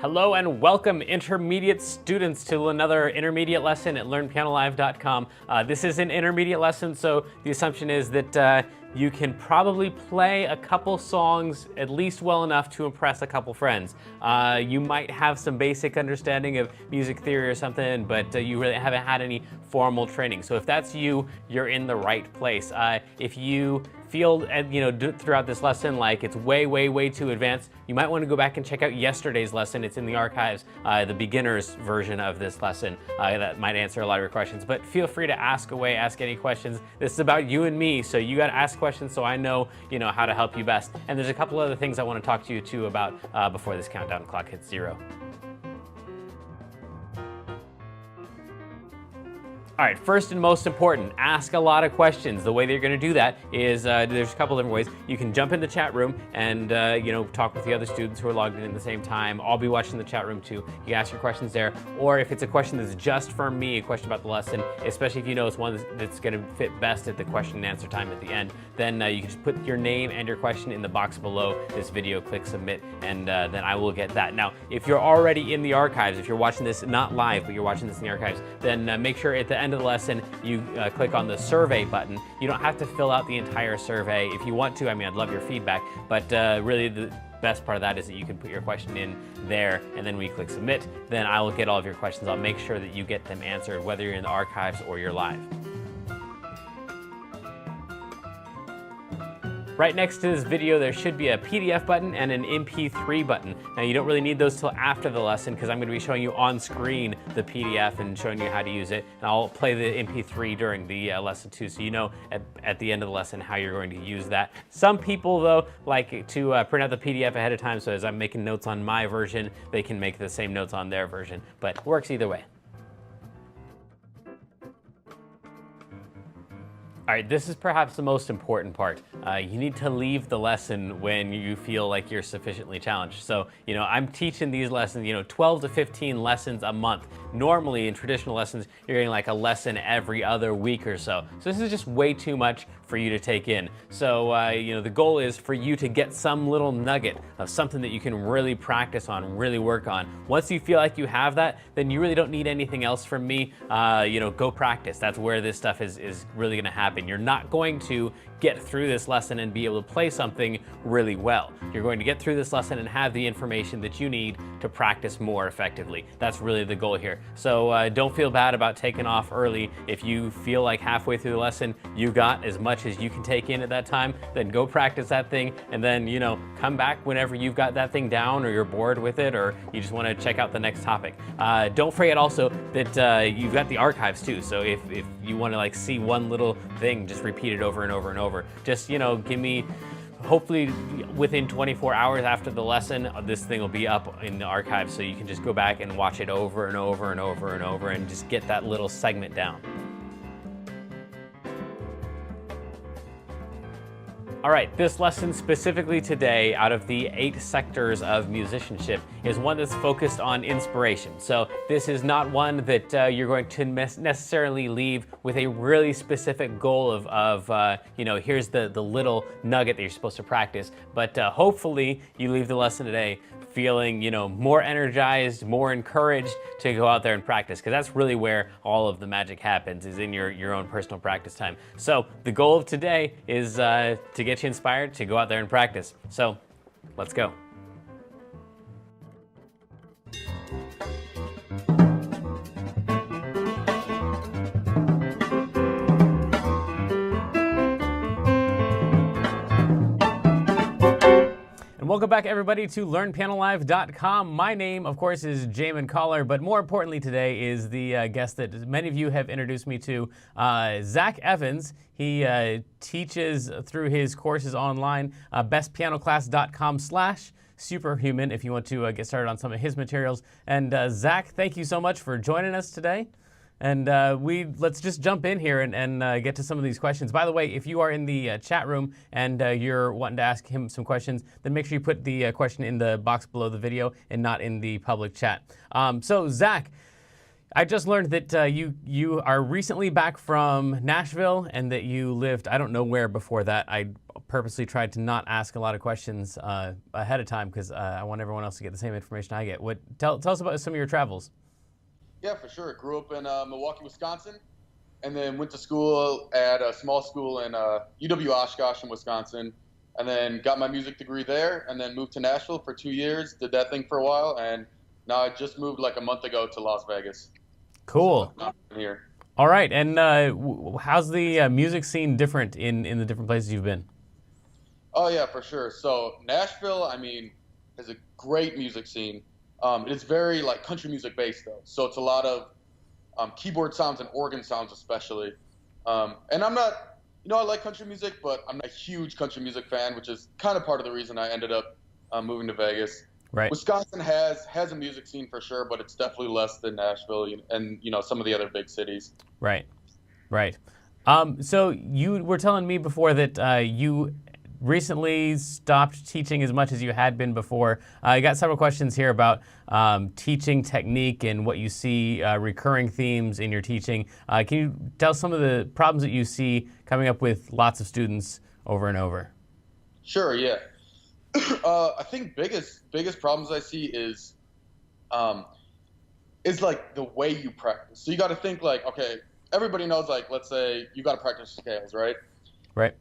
Hello and welcome, intermediate students, to another intermediate lesson at learnpianolive.com. This is an intermediate lesson, so the assumption is that you can probably play a couple songs at least well enough to impress a couple friends. You might have some basic understanding of music theory or something, but you really haven't had any formal training. So if that's you, you're in the right place. If you feel, throughout this lesson like it's way too advanced, you might want to go back and check out yesterday's lesson. It's in the archives, the beginner's version of this lesson. That might answer a lot of your questions, but feel free to ask away, ask any questions. This is about you and me, so you got to ask questions so I know, how to help you best. And there's a couple other things I want to talk to you too about before this countdown clock hits 0. All right, first and most important, ask a lot of questions. The way that you're going to do that is there's a couple different ways. You can jump in the chat room and talk with the other students who are logged in at the same time. I'll be watching the chat room too. You can ask your questions there. Or if it's a question that's just for me, a question about the lesson, especially if you know it's one that's going to fit best at the question and answer time at the end, then you can just put your name and your question in the box below this video, click submit, and then I will get that. Now, if you're already in the archives, if you're watching this not live, but you're watching this in the archives, then make sure at the end of the lesson you click on the survey button. You don't have to fill out the entire survey. If you want to, I'd love your feedback, but really the best part of that is that you can put your question in there, and then when you click submit, then I will get all of your questions. I'll make sure that you get them answered, whether you're in the archives or you're live. Right next to this video, there should be a PDF button and an MP3 button. Now, you don't really need those till after the lesson because I'm going to be showing you on screen the PDF and showing you how to use it. And I'll play the MP3 during the lesson too, so you know at the end of the lesson how you're going to use that. Some people, though, like to print out the PDF ahead of time, so as I'm making notes on my version, they can make the same notes on their version, but it works either way. All right, this is perhaps the most important part. You need to leave the lesson when you feel like you're sufficiently challenged. So, I'm teaching these lessons, 12 to 15 lessons a month. Normally in traditional lessons, you're getting like a lesson every other week or so. So this is just way too much for you to take in. So, the goal is for you to get some little nugget of something that you can really practice on, really work on. Once you feel like you have that, then you really don't need anything else from me. Go practice. That's where this stuff is really gonna happen. You're not going to get through this lesson and be able to play something really well. You're going to get through this lesson and have the information that you need to practice more effectively. That's really the goal here. So don't feel bad about taking off early. If you feel like halfway through the lesson you got as much as you can take in at that time, then go practice that thing, and then come back whenever you've got that thing down, or you're bored with it, or you just want to check out the next topic. Don't forget also that you've got the archives too. So if you want to see one little thing, just repeat it over and over and over. Just give me, hopefully within 24 hours after the lesson, this thing will be up in the archives, so you can just go back and watch it over and over and over and over and just get that little segment down. All right, this lesson specifically today, out of the 8 sectors of musicianship, is one that's focused on inspiration. So this is not one that you're going to necessarily leave with a really specific goal of here's the little nugget that you're supposed to practice. But hopefully you leave the lesson today feeling, more energized, more encouraged to go out there and practice, because that's really where all of the magic happens, is in your own personal practice time. So the goal of today is to get you inspired to go out there and practice. So let's go. Welcome back, everybody, to LearnPianoLive.com. My name, of course, is Jamin Collar, but more importantly today is the guest that many of you have introduced me to, Zack Evans. He teaches through his courses online, bestpianoclass.com/superhuman if you want to get started on some of his materials. And Zack, thank you so much for joining us today. And let's just jump in here and get to some of these questions. By the way, if you are in the chat room and you're wanting to ask him some questions, then make sure you put the question in the box below the video and not in the public chat. So Zack, I just learned that you are recently back from Nashville and that you lived, I don't know where before that. I purposely tried to not ask a lot of questions ahead of time because I want everyone else to get the same information I get. Tell us about some of your travels. Yeah, for sure. Grew up in Milwaukee, Wisconsin, and then went to school at a small school in UW Oshkosh in Wisconsin, and then got my music degree there, and then moved to Nashville for 2 years, did that thing for a while, and now I just moved like a month ago to Las Vegas. Cool. So now I'm here. All right. And how's the music scene different in the different places you've been? Oh yeah, for sure. So Nashville, I mean, has a great music scene. It's very like country music based though, so it's a lot of keyboard sounds and organ sounds especially. And I'm not, I like country music, but I'm not a huge country music fan, which is kind of part of the reason I ended up moving to Vegas. Right. Wisconsin has a music scene for sure, but it's definitely less than Nashville and some of the other big cities. Right. Right. So you were telling me before that you recently stopped teaching as much as you had been before. I got several questions here about teaching technique and what you see recurring themes in your teaching. Can you tell some of the problems that you see coming up with lots of students over and over? Sure, yeah. I think biggest problems I see is like the way you practice. So you got to think like, okay, everybody knows like, let's say you got to practice scales, right? Right.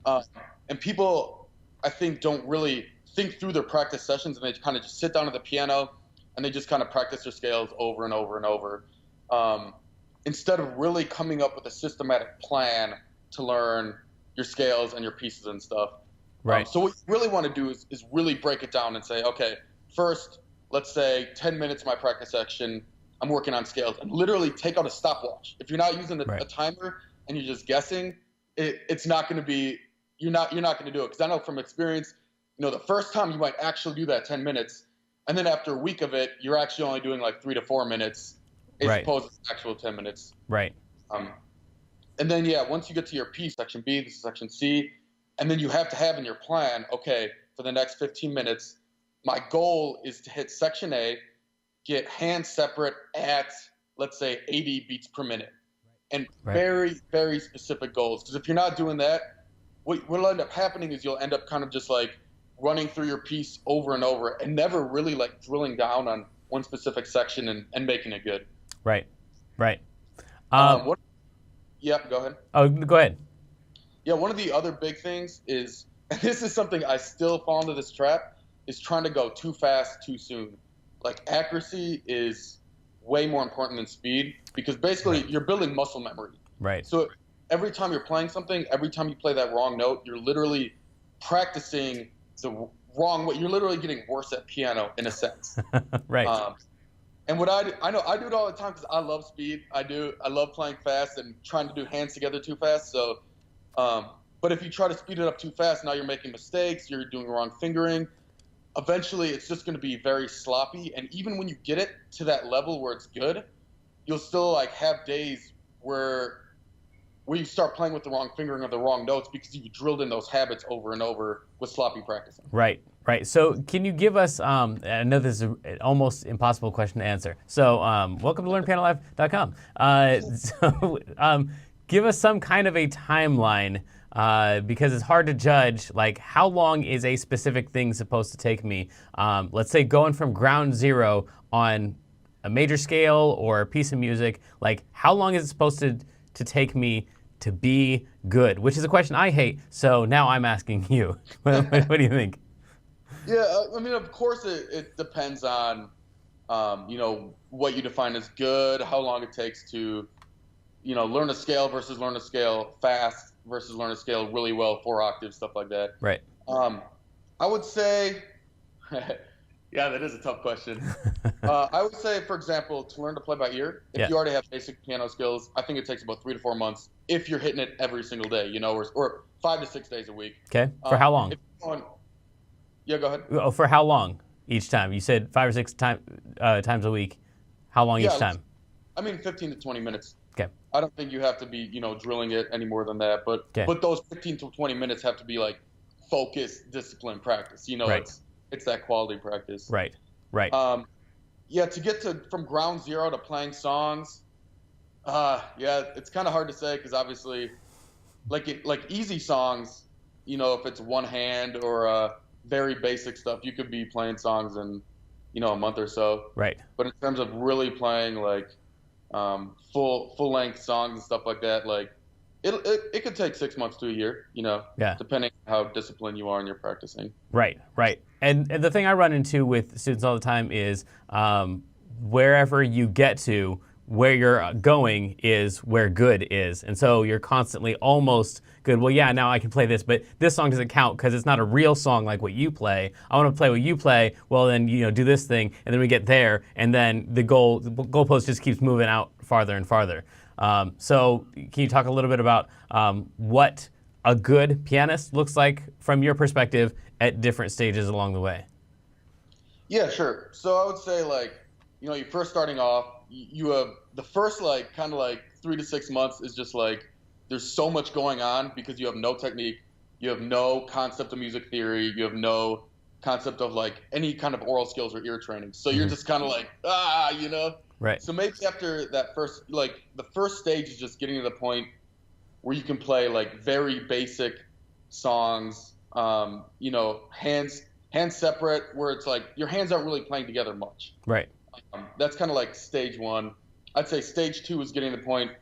And people, I think, don't really think through their practice sessions, and they kind of just sit down at the piano and they just kind of practice their scales over and over and over, instead of really coming up with a systematic plan to learn your scales and your pieces and stuff. Right. So what you really want to do is really break it down and say, okay, first, let's say 10 minutes of my practice section, I'm working on scales, and literally take out a stopwatch. If you're not using a timer and you're just guessing, it's not going to be, you're not going to do it. Because I know from experience, the first time you might actually do that 10 minutes, and then after a week of it, you're actually only doing like 3 to 4 minutes as opposed to actual 10 minutes. Right. And then, once you get to your P, section B, this is section C, and then you have to have in your plan, okay, for the next 15 minutes, my goal is to hit section A, get hands separate at, let's say, 80 beats per minute. And very, very specific goals. Because if you're not doing that, what'll end up happening is you'll end up kind of just like running through your piece over and over and never really like drilling down on one specific section and making it good. Right. Right. Go ahead. Oh, go ahead. Yeah, one of the other big things is, and this is something I still fall into this trap, is trying to go too fast too soon. Like accuracy is way more important than speed, because basically you're building muscle memory. Right. So every time you're playing something, every time you play that wrong note, you're literally practicing the wrong way. You're literally getting worse at piano in a sense. Right. And what I know I do it all the time because I love speed. I love playing fast and trying to do hands together too fast. So, but if you try to speed it up too fast, now you're making mistakes. You're doing wrong fingering. Eventually, it's just going to be very sloppy. And even when you get it to that level where it's good, you'll still like have days where you start playing with the wrong fingering or the wrong notes because you've drilled in those habits over and over with sloppy practicing. Right, right. So can you give us, I know this is an almost impossible question to answer. So welcome to LearnPianoLive.com. Give us some kind of a timeline because it's hard to judge, like how long is a specific thing supposed to take me? Let's say going from ground zero on a major scale or a piece of music, like how long is it supposed to take me to be good? Which is a question I hate, so now I'm asking you. What do you think? Yeah, I mean, of course it depends on, what you define as good, how long it takes to, learn a scale versus learn a scale fast versus learn a scale really well, 4 octaves, stuff like that. Right. I would say, yeah, that is a tough question. I would say, for example, to learn to play by ear, if you already have basic piano skills, I think it takes about 3 to 4 months if you're hitting it every single day, or 5 to 6 days a week. Okay. For how long? Yeah, go ahead. Oh, for how long each time? You said 5 or 6 times a week. How long each time? I mean, 15 to 20 minutes. Okay. I don't think you have to be, drilling it any more than that. But those 15 to 20 minutes have to be like focused, disciplined practice. It's that quality practice. Right. Right. To get from ground zero to playing songs, Yeah, it's kind of hard to say because obviously, like easy songs, if it's one hand or very basic stuff, you could be playing songs in, a month or so. Right. But in terms of really playing like full length songs and stuff like that, like it could take 6 months to a year, Yeah. depending on how disciplined you are and you're practicing. Right, right. And the thing I run into with students all the time is wherever you get to, where you're going is where good is. And so you're constantly almost good. Well, yeah, now I can play this, but this song doesn't count because it's not a real song like what you play. I want to play what you play. Well, then, do this thing. And then we get there. And then the goalpost just keeps moving out farther and farther. So can you talk a little bit about what a good pianist looks like from your perspective at different stages along the way? Yeah, sure. So I would say you're first starting off, you have the first kind of 3 to 6 months is just there's so much going on because you have no technique, you have no concept of music theory, you have no concept of any kind of oral skills or ear training. So you're just kind of Right. So maybe after that first, the first stage is just getting to the point where you can play very basic songs, hands separate, where it's your hands aren't really playing together much. Right. That's kind of stage one. I'd say stage two is getting to the point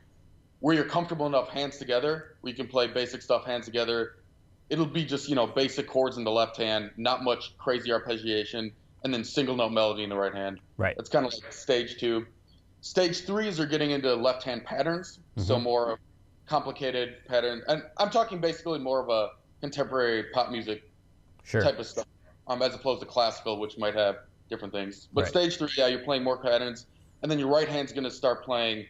where you're comfortable enough hands together, where you can play basic stuff hands together. It'll be just, basic chords in the left hand, not much crazy arpeggiation, and then single note melody in the right hand. Right. That's kind of stage two. Stage three is they're getting into left hand patterns, so more of complicated pattern. And I'm talking basically more of a contemporary pop music type of stuff, as opposed to classical, which might have different things. But stage three, yeah, you're playing more patterns, and then your right hand's going to start playing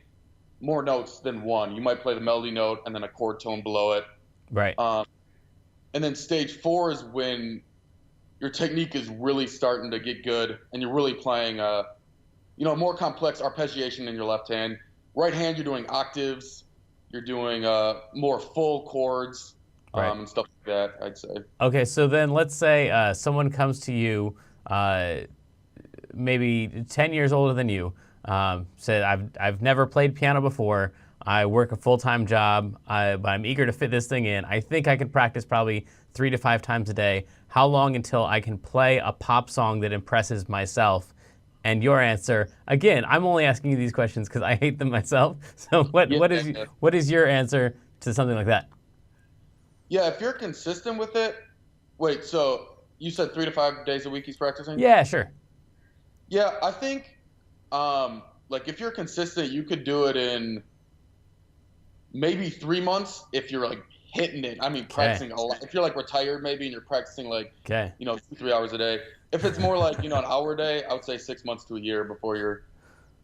more notes than one. You might play the melody note and then a chord tone below it. Right. And then stage four is when your technique is really starting to get good, and you're really playing, more complex arpeggiation in your left hand. Right hand, you're doing octaves. You're doing more full chords and stuff like that, I'd say. Okay, so then let's say someone comes to you, maybe 10 years older than you, said, I've never played piano before. I work a full-time job, but I'm eager to fit this thing in. I think I could practice probably 3 to 5 times a day. How long until I can play a pop song that impresses myself? And your answer, again, I'm only asking you these questions because I hate them myself. So what is your answer to something like that? Yeah, if you're consistent with it. Wait, so you said 3 to 5 days a week he's practicing? Yeah, sure. Yeah, I think if you're consistent, you could do it in maybe 3 months if you're hitting it. I mean, practicing a lot. If you're retired maybe and you're practicing 2-3 hours a day. If it's more an hour a day, I would say 6 months to a year before you're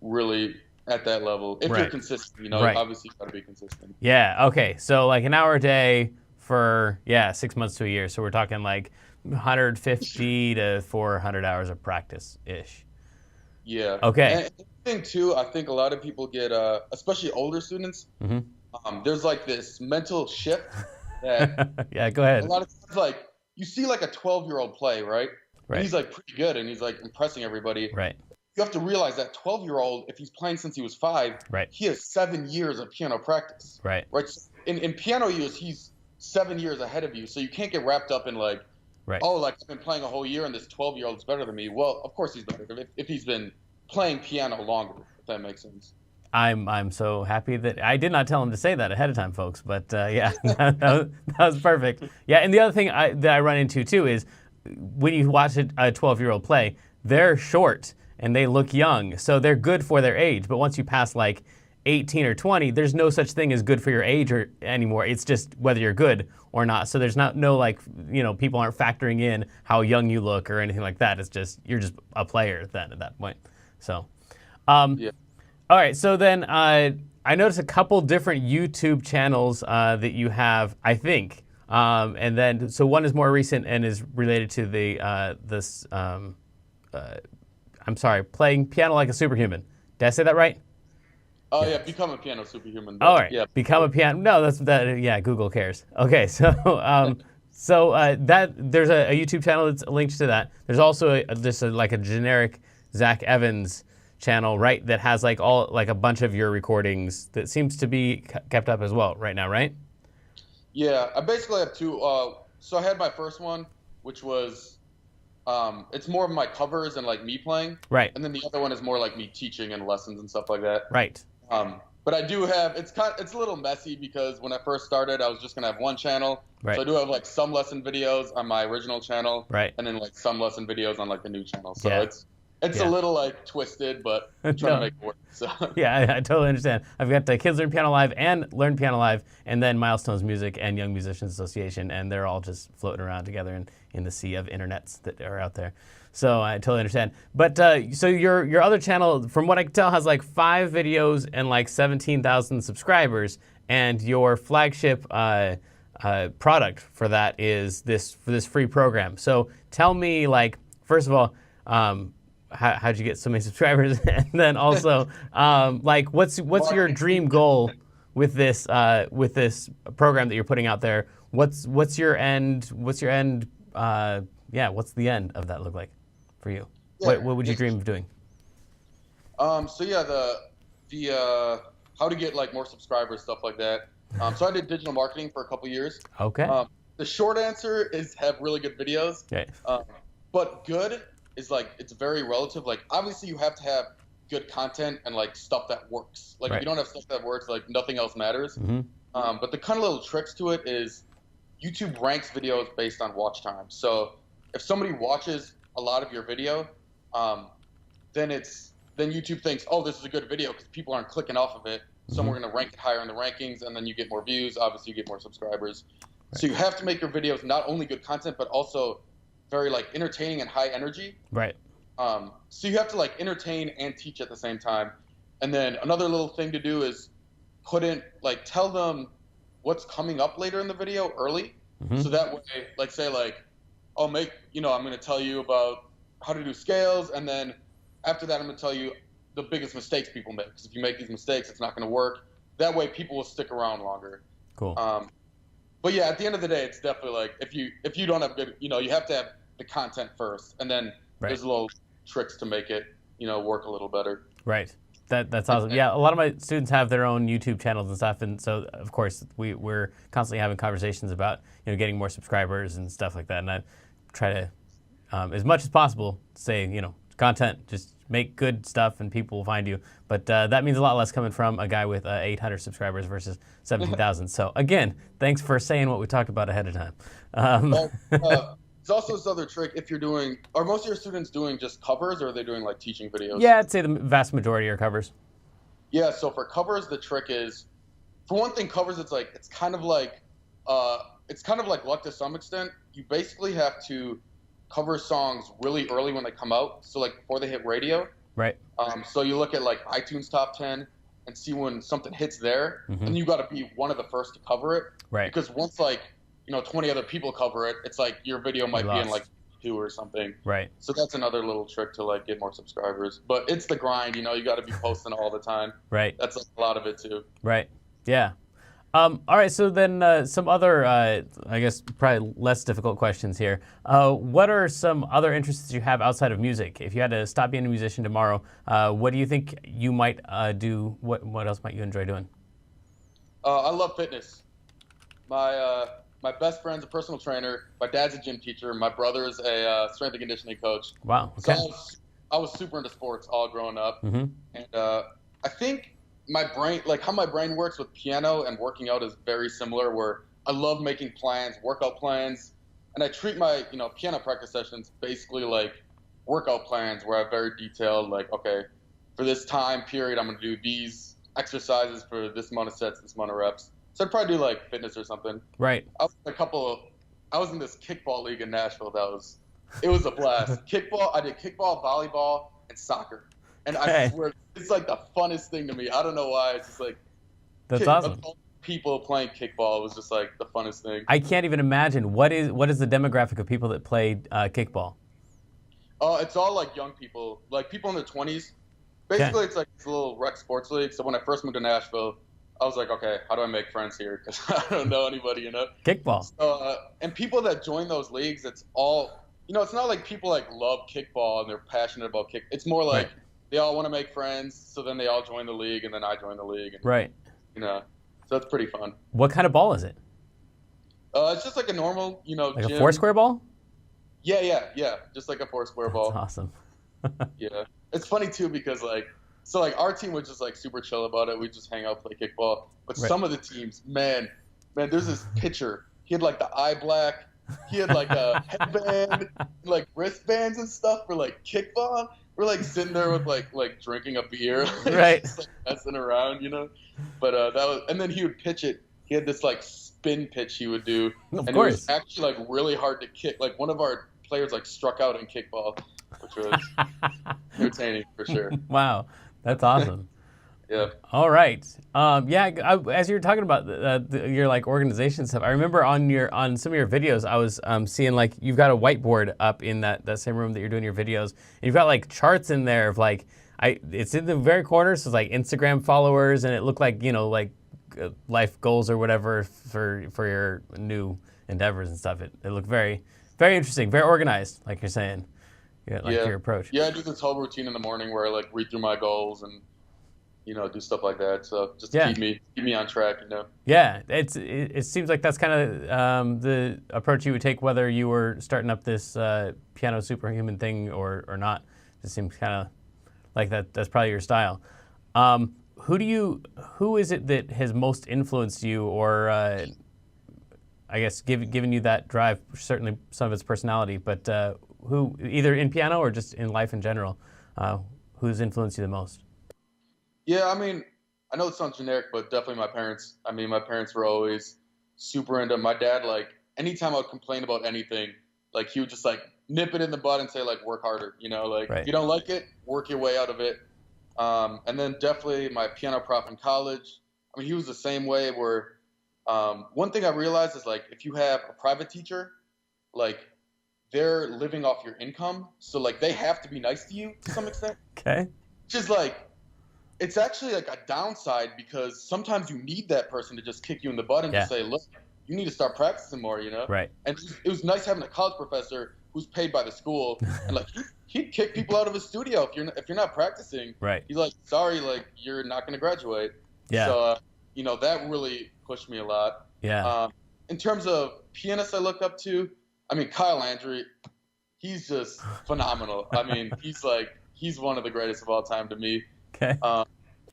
really at that level. If you're consistent, obviously you got to be consistent. Yeah, okay. So an hour a day for 6 months to a year. So we're talking 150 to 400 hours of practice-ish. Yeah. Okay. And the thing too, I think a lot of people get, especially older students, there's this mental shift that yeah, go ahead. A lot of times, you see a 12-year-old play, right? Right. And he's pretty good and he's impressing everybody. Right. You have to realize that 12-year-old, if he's playing since he was 5, he has 7 years of piano practice. Right. Right. So in piano years, he's 7 years ahead of you. So you can't get wrapped up in I've been playing a whole year and this 12-year-old's better than me. Well, of course he's better if he's been playing piano longer, if that makes sense. I'm so happy that I did not tell him to say that ahead of time, folks. But that was perfect. Yeah, and the other thing that I run into too is when you watch a 12-year-old play, they're short and they look young, so they're good for their age. But once you pass 18 or 20, there's no such thing as good for your age anymore. It's just whether you're good or not. So there's no people aren't factoring in how young you look or anything like that. It's just you're just a player then at that point. So, Yeah. All right. So then I noticed a couple different YouTube channels that you have, I think. And then so one is more recent and is related to playing piano like a superhuman. Did I say that right? Oh yeah, become a piano superhuman. All right, yeah. Become a piano. No, that's that. Yeah, Google cares. Okay, so that there's a YouTube channel that's linked to that. There's also just a generic Zack Evans channel, right? That has like a bunch of your recordings that seems to be kept up as well right now, right? Yeah, I basically have two. So I had my first one, which was it's more of my covers and like me playing, Right. and then the other one is more like me teaching and lessons and stuff like that. Right. But I do have it's a little messy because when I first started, I was just gonna have one channel. Right. So I do have like some lesson videos on my original channel, Right. and then like some lesson videos on like the new channel. So Yeah. it's a little like twisted, but I'm trying to make it work. So Yeah, I totally understand. I've got Kids Learn Piano Live and Learn Piano Live, and then Milestones Music and Young Musicians Association, and they're all just floating around together in the sea of internets that are out there. So I totally understand. But so your other channel, from what I can tell, has like 5 videos and like 17,000 subscribers, and your flagship product for that is this free program. So tell me, like, first of all, how'd you get so many subscribers? And then also, like, what's your dream goal with this program that you're putting out there? What's your end? What's the end of that look like for you? Yeah. What would you dream of doing? So yeah, the how to get like more subscribers, stuff like that. So I did digital marketing for a couple years. Okay. The short answer is have really good videos. Okay. But good is like, it's very relative. Like, obviously you have to have good content and like stuff that works. Like, Right. if you don't have stuff that works, like nothing else matters. Mm-hmm. But the kind of little tricks to it is YouTube ranks videos based on watch time. So if somebody watches a lot of your video, then YouTube thinks, oh, this is a good video because people aren't clicking off of it. So Mm-hmm. we're going to rank it higher in the rankings, and then you get more views. Obviously, you get more subscribers. Right. So you have to make your videos not only good content, but also very like entertaining and high energy. Right. So you have to like entertain and teach at the same time. And then another little thing to do is tell them what's coming up later in the video early. Mm-hmm. So that way, like say like, I'm going to tell you about how to do scales. And then after that, I'm going to tell you the biggest mistakes people make. Because if you make these mistakes, it's not going to work. That way people will stick around longer. Cool. But yeah, at the end of the day, it's definitely like, if you don't have good, you have to have the content first, and then Right. there's little tricks to make it, work a little better. Right. That's awesome. Yeah, a lot of my students have their own YouTube channels and stuff, and so of course we're constantly having conversations about getting more subscribers and stuff like that. And I try to, as much as possible, say content, just make good stuff and people will find you. But that means a lot less coming from a guy with 800 subscribers versus 17,000. So again, thanks for saying what we talked about ahead of time. There's also this other trick. If you're doing, are most of your students doing just covers, or are they doing like teaching videos? Yeah, I'd say the vast majority are covers. Yeah, so for covers, the trick is, for one thing, covers, it's kind of like luck to some extent. You basically have to cover songs really early when they come out, so like before they hit radio. Right. So you look at like iTunes top 10 and see when something hits there, Mm-hmm. and you got to be one of the first to cover it. Right. Because once 20 other people cover it, it's like your video might be in like 2 or something. Right. So that's another little trick to like get more subscribers. But it's the grind, you got to be posting all the time. Right. That's a lot of it too. Right. Yeah. All right. So then some other, I guess, probably less difficult questions here. What are some other interests you have outside of music? If you had to stop being a musician tomorrow, what do you think you might do? What else might you enjoy doing? I love fitness. My best friend's a personal trainer. My dad's a gym teacher. My brother's a strength and conditioning coach. Wow. Okay. So I was super into sports all growing up. Mm-hmm. And I think my brain, like how my brain works with piano and working out, is very similar, where I love making plans, workout plans. And I treat my, piano practice sessions basically like workout plans, where I have very detailed, like, okay, for this time period, I'm going to do these exercises for this amount of sets, this amount of reps. So I'd probably do like fitness or something. Right. I was in this kickball league in Nashville. It was a blast. I did kickball, volleyball, and soccer. And I swear, it's like the funnest thing to me. I don't know why. It's just like, that's awesome. People playing kickball was just like the funnest thing. I can't even imagine what is the demographic of people that play kickball. It's all like young people, like people in their 20s. Basically, It's like this little rec sports league. So when I first moved to Nashville, I was like, okay, how do I make friends here? Because I don't know anybody, Kickball. So, and people that join those leagues, it's all, it's not like people like love kickball and they're passionate about kick. It's more like they all want to make friends, so then they all join the league, and then I join the league. And, Right. So it's pretty fun. What kind of ball is it? It's just like a normal, Like gym. a 4-square ball? Yeah. Just like a 4-square ball. That's awesome. Yeah. It's funny too because our team was just like super chill about it. We just hang out, play kickball. But some of the teams, man, there's this pitcher. He had like the eye black. He had like a headband, like wristbands and stuff for like kickball. We're like sitting there with like drinking a beer, right? Just, like, messing around, But and then he would pitch it. He had this like spin pitch he would do, of and course. it was actually like really hard to kick. Like one of our players like struck out in kickball, which was entertaining for sure. Wow, that's awesome. Yeah. All right. As you were talking about your like organization stuff, I remember on some of your videos, I was seeing like you've got a whiteboard up in that same room that you're doing your videos, and you've got like charts in there of like it's in the very corner, so it's like Instagram followers, and it looked like life goals or whatever for your new endeavors and stuff. It looked very, very interesting, very organized, like you're saying. Your approach. Yeah, I do this whole routine in the morning where I like read through my goals and do stuff like that. So just to keep me on track, Yeah, it seems like that's kind of the approach you would take whether you were starting up this piano superhuman thing or not. It seems kind of like that's probably your style. Who is it that has most influenced you, or I guess given you that drive? Certainly some of its personality, but who, either in piano or just in life in general, who's influenced you the most? Yeah, I know it sounds generic, but definitely my parents. My parents were always super into. My dad, like, anytime I would complain about anything, like, he would just, like, nip it in the bud and say, like, work harder, like, right. If you don't like it, work your way out of it. And then definitely my piano prof in college, he was the same way where one thing I realized is, like, if you have a private teacher, like, they're living off your income. So, like, they have to be nice to you to some extent. Okay. Which is, like, it's actually like a downside because sometimes you need that person to just kick you in the butt and just say, look, you need to start practicing more, Right. And it was nice having a college professor who's paid by the school and like he'd kick people out of his studio if you're not practicing. Right. He's like, sorry, like you're not going to graduate. Yeah. So that really pushed me a lot. Yeah. In terms of pianists I look up to, Kyle Landry, he's just phenomenal. He's one of the greatest of all time to me. Okay.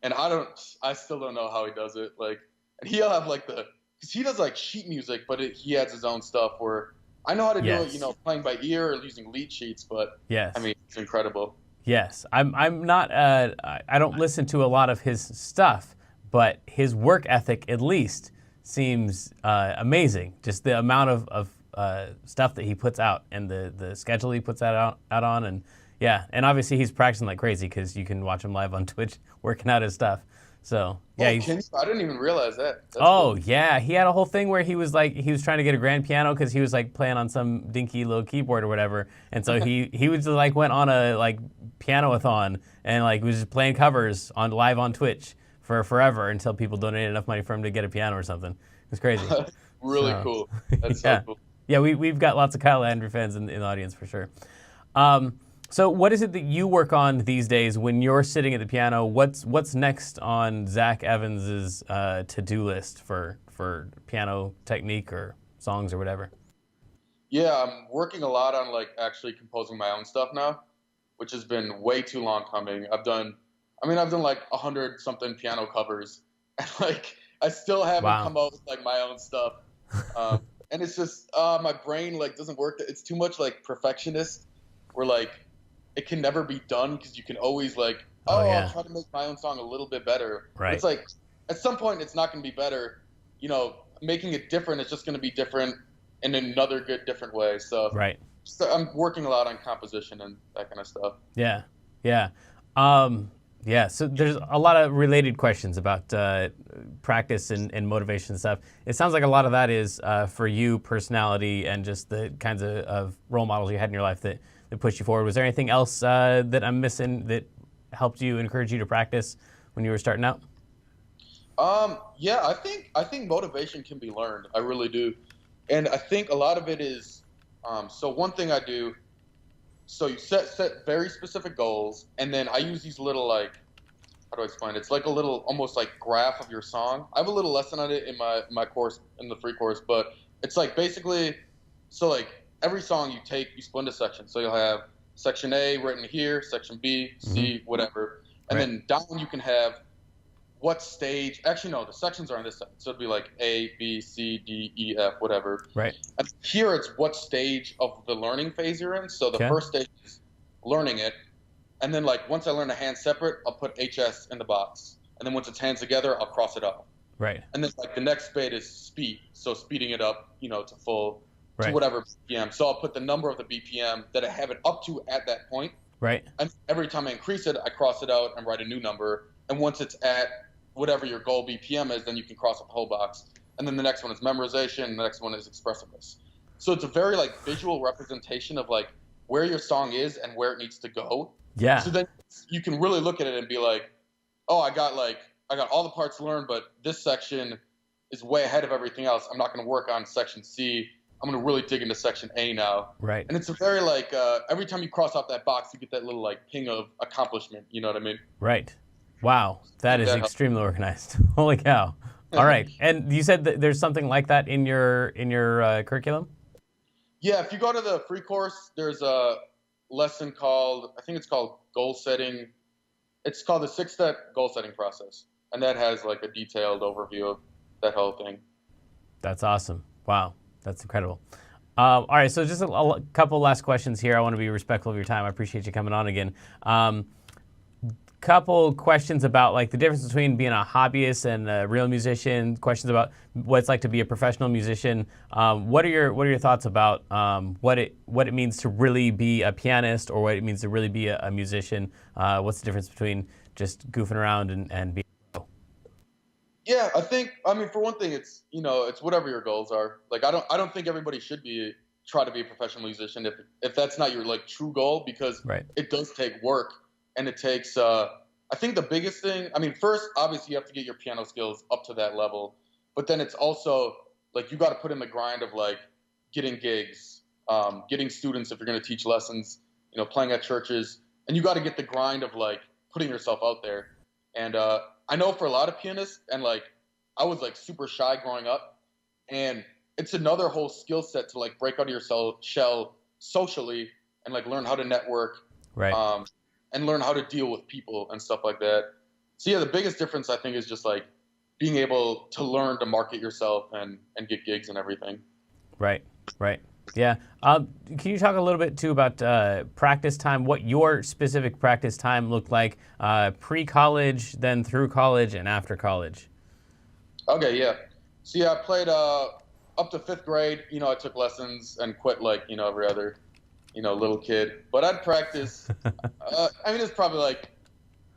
And I still don't know how he does it. Like, and he'll have like because he does like sheet music, but he adds his own stuff where I know how to do it, playing by ear or using lead sheets, but it's incredible. Yes. I'm not, I don't listen to a lot of his stuff, but his work ethic at least seems amazing. Just the amount of stuff that he puts out and the schedule he puts that out on, and and obviously he's practicing like crazy because you can watch him live on Twitch working out his stuff. So I didn't even realize that. That's cool. Yeah, he had a whole thing where he was trying to get a grand piano because he was like playing on some dinky little keyboard or whatever, and so he was just like went on a like piano-a-thon and like was just playing covers live on Twitch for forever until people donated enough money for him to get a piano or something. It was crazy. Really cool. That's so cool. Yeah, we've got lots of Kyle Landry fans in the audience for sure. So what is it that you work on these days when you're sitting at the piano? What's next on Zack Evans's to-do list for piano technique or songs or whatever? Yeah, I'm working a lot on like actually composing my own stuff now, which has been way too long coming. I've done like 100 something piano covers, and like I still haven't come out with like my own stuff. And it's just my brain like doesn't work. It's too much like perfectionist, where like it can never be done because you can always like, I'll try to make my own song a little bit better. Right. It's like at some point it's not going to be better. Making it different, it's just going to be different in another good different way. So I'm working a lot on composition and that kind of stuff. Yeah. So there's a lot of related questions about practice and motivation and stuff. It sounds like a lot of that is for you, personality, and just the kinds of role models you had in your life that pushed you forward. Was there anything else that I'm missing that helped you, encourage you to practice when you were starting out? I think motivation can be learned. I really do. And I think a lot of it is, so one thing I do, So you set very specific goals, and then I use these little, like, how do I explain it? It's like a little, almost like graph of your song. I have a little lesson on it in my course, in the free course, but it's like basically, so like every song you take, you split into sections. So you'll have section A written here, section B, C, whatever, and Right. then down you can have what stage. Actually, no, the sections are on this side, so it'd be like A, B, C, D, E, F, whatever. Right. And here it's what stage of the learning phase you're in. So the Okay. first stage is learning it. And then, like, once I learn a hand separate, I'll put HS in the box. And then once it's hands together, I'll cross it off. Right. And then, like, the next bit is speed. So speeding it up, to full, to Right. whatever BPM. So I'll put the number of the BPM that I have it up to at that point. Right. And every time I increase it, I cross it out and write a new number. And once it's at whatever your goal BPM is, then you can cross up the whole box. And then the next one is memorization. The next one is expressiveness. So it's a very, like, visual representation of, like, where your song is and where it needs to go. Yeah. So then you can really look at it and be like, oh, I got all the parts learned, but this section is way ahead of everything else. I'm not going to work on section C. I'm going to really dig into section A now. Right. And it's a very, like, every time you cross off that box, you get that little, like, ping of accomplishment. You know what I mean? Right. Wow. That is extremely organized. Holy cow. All right. And you said that there's something like that in your curriculum? Yeah. If you go to the free course, there's a lesson called, I think it's called goal setting. It's called the 6-step goal setting process. And that has, like, a detailed overview of that whole thing. That's awesome. Wow. That's incredible. All right. So just a couple last questions here. I want to be respectful of your time. I appreciate you coming on again. Couple questions about, like, the difference between being a hobbyist and a real musician. Questions about what it's like to be a professional musician. What are your thoughts about what it means to really be a pianist, or what it means to really be a musician? What's the difference between just goofing around and being? Yeah, I mean, for one thing, it's whatever your goals are. Like, I don't think everybody should try to be a professional musician if that's not your, like, true goal, because Right. it does take work. And it takes, I think the biggest thing, I mean, first, obviously, you have to get your piano skills up to that level. But then it's also, like, you got to put in the grind of, like, getting gigs, getting students if you're going to teach lessons, playing at churches. And you got to get the grind of, like, putting yourself out there. And I know for a lot of pianists, and, like, I was, like, super shy growing up. And it's another whole skill set to, like, break out of your shell socially and, like, learn how to network. Right. And learn how to deal with people and stuff like that. So yeah, the biggest difference, I think, is just, like, being able to learn to market yourself and get gigs and everything. Right. Right. Yeah. Can you talk a little bit too about practice time? What your specific practice time looked like pre-college, then through college, and after college? Okay. Yeah. So yeah, I played up to 5th grade. I took lessons and quit, like, every other little kid. But I'd practice, I mean, it's probably like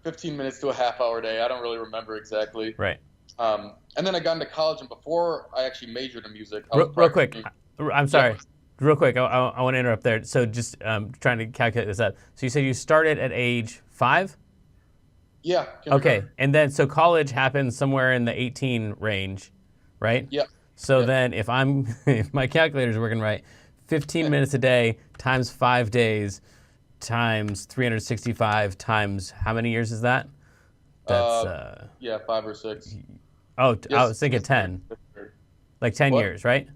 15 minutes to a half hour a day. I don't really remember exactly. Right. And then I got into college, and before I actually majored in music. Real quick, I'm sorry. Yeah. Real quick, I want to interrupt there. So just trying to calculate this out. So you said you started at age 5? Yeah. Okay. And then, so college happened somewhere in the 18 range, right? Yeah. So then if my calculator's working right, 15 minutes a day times 5 days times 365 times how many years is that? That's 5 or 6. Oh, yes, I was thinking 10. Like 10 years, right?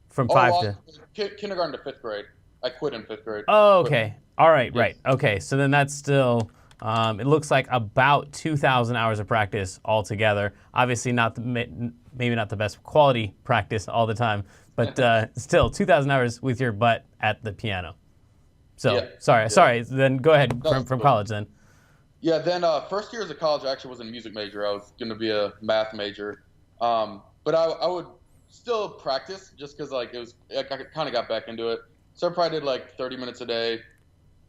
From 5 to kindergarten to 5th grade. I quit in 5th grade. Oh, okay. All right, right. Okay, so then that's still it looks like about 2,000 hours of practice altogether. Obviously maybe not the best quality practice all the time, but still 2,000 hours with your butt at the piano. So sorry. Then go ahead from college then. Yeah. Then first years of college, I actually wasn't a music major. I was going to be a math major. But I would still practice just because, like, I kind of got back into it. So I probably did like 30 minutes a day,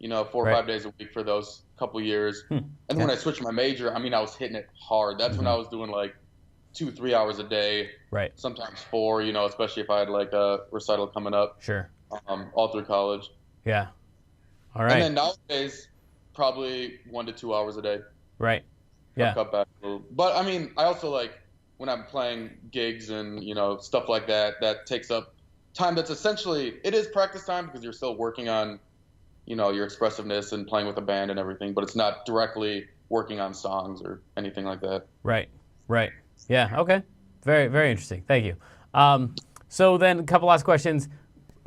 4 or 5 days a week for those couple years. And then when I switched my major, I mean, I was hitting it hard. That's when I was doing like 2-3 hours a day, right? Sometimes 4, especially if I had like a recital coming up. Sure. All through college. Yeah. All right. And then nowadays, probably 1 to 2 hours a day. Right. Yeah. I'll cut back a little. But I mean, I also like when I'm playing gigs and stuff like that. That takes up time. That's essentially, it is practice time because you're still working on your expressiveness and playing with a band and everything, but it's not directly working on songs or anything like that. Right. Yeah, okay. Very, very interesting. Thank you. So then a couple last questions.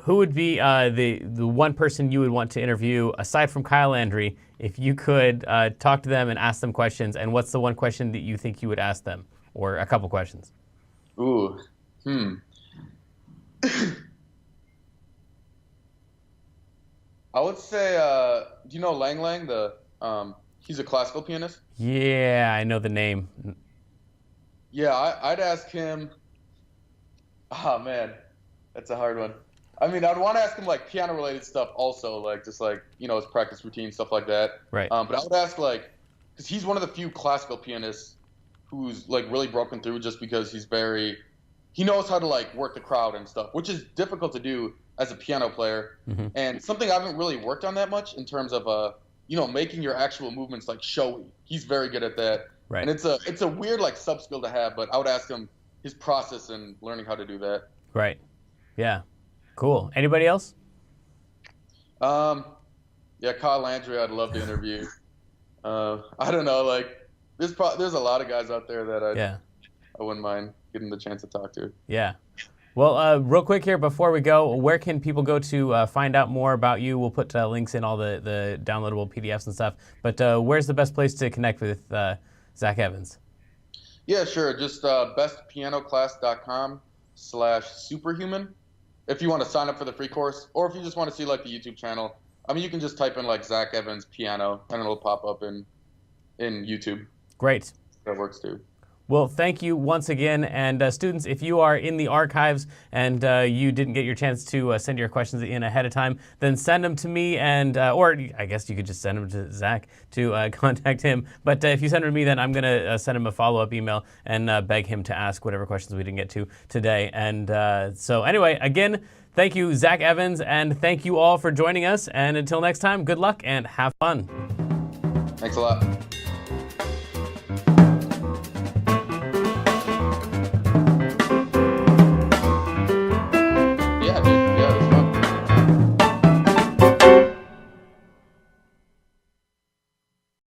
Who would be the one person you would want to interview, aside from Kyle Landry, if you could talk to them and ask them questions, and what's the one question that you think you would ask them, or a couple questions? Ooh, I would say, do you know Lang Lang? He's a classical pianist. Yeah, I know the name. Yeah, I'd ask him. Oh man, that's a hard one. I mean, I'd want to ask him like piano-related stuff, also, like just like his practice routine, stuff like that. Right. But I would ask because he's one of the few classical pianists who's like really broken through, just because he knows how to like work the crowd and stuff, which is difficult to do as a piano player, and something I haven't really worked on that much in terms of making your actual movements like showy. He's very good at that. Right. And it's a weird like sub skill to have, but I would ask him his process and learning how to do that. Right. Yeah. Cool. Anybody else? Yeah, Kyle Landry, I'd love to interview. I don't know, like there's a lot of guys out there that I wouldn't mind getting the chance to talk to. Yeah. Well, real quick here before we go, where can people go to find out more about you? We'll put links in all the downloadable PDFs and stuff. But where's the best place to connect with Zack Evans? Yeah, sure. Just bestpianoclass.com/superhuman. If you want to sign up for the free course, or if you just want to see like the YouTube channel. I mean, you can just type in like Zack Evans piano, and it'll pop up in YouTube. Great. That works too. Well, thank you once again. And students, if you are in the archives and you didn't get your chance to send your questions in ahead of time, then send them to me, and or I guess you could just send them to Zack to contact him. But if you send them to me, then I'm going to send him a follow-up email and beg him to ask whatever questions we didn't get to today. And so anyway, again, thank you, Zack Evans, and thank you all for joining us. And until next time, good luck and have fun. Thanks a lot.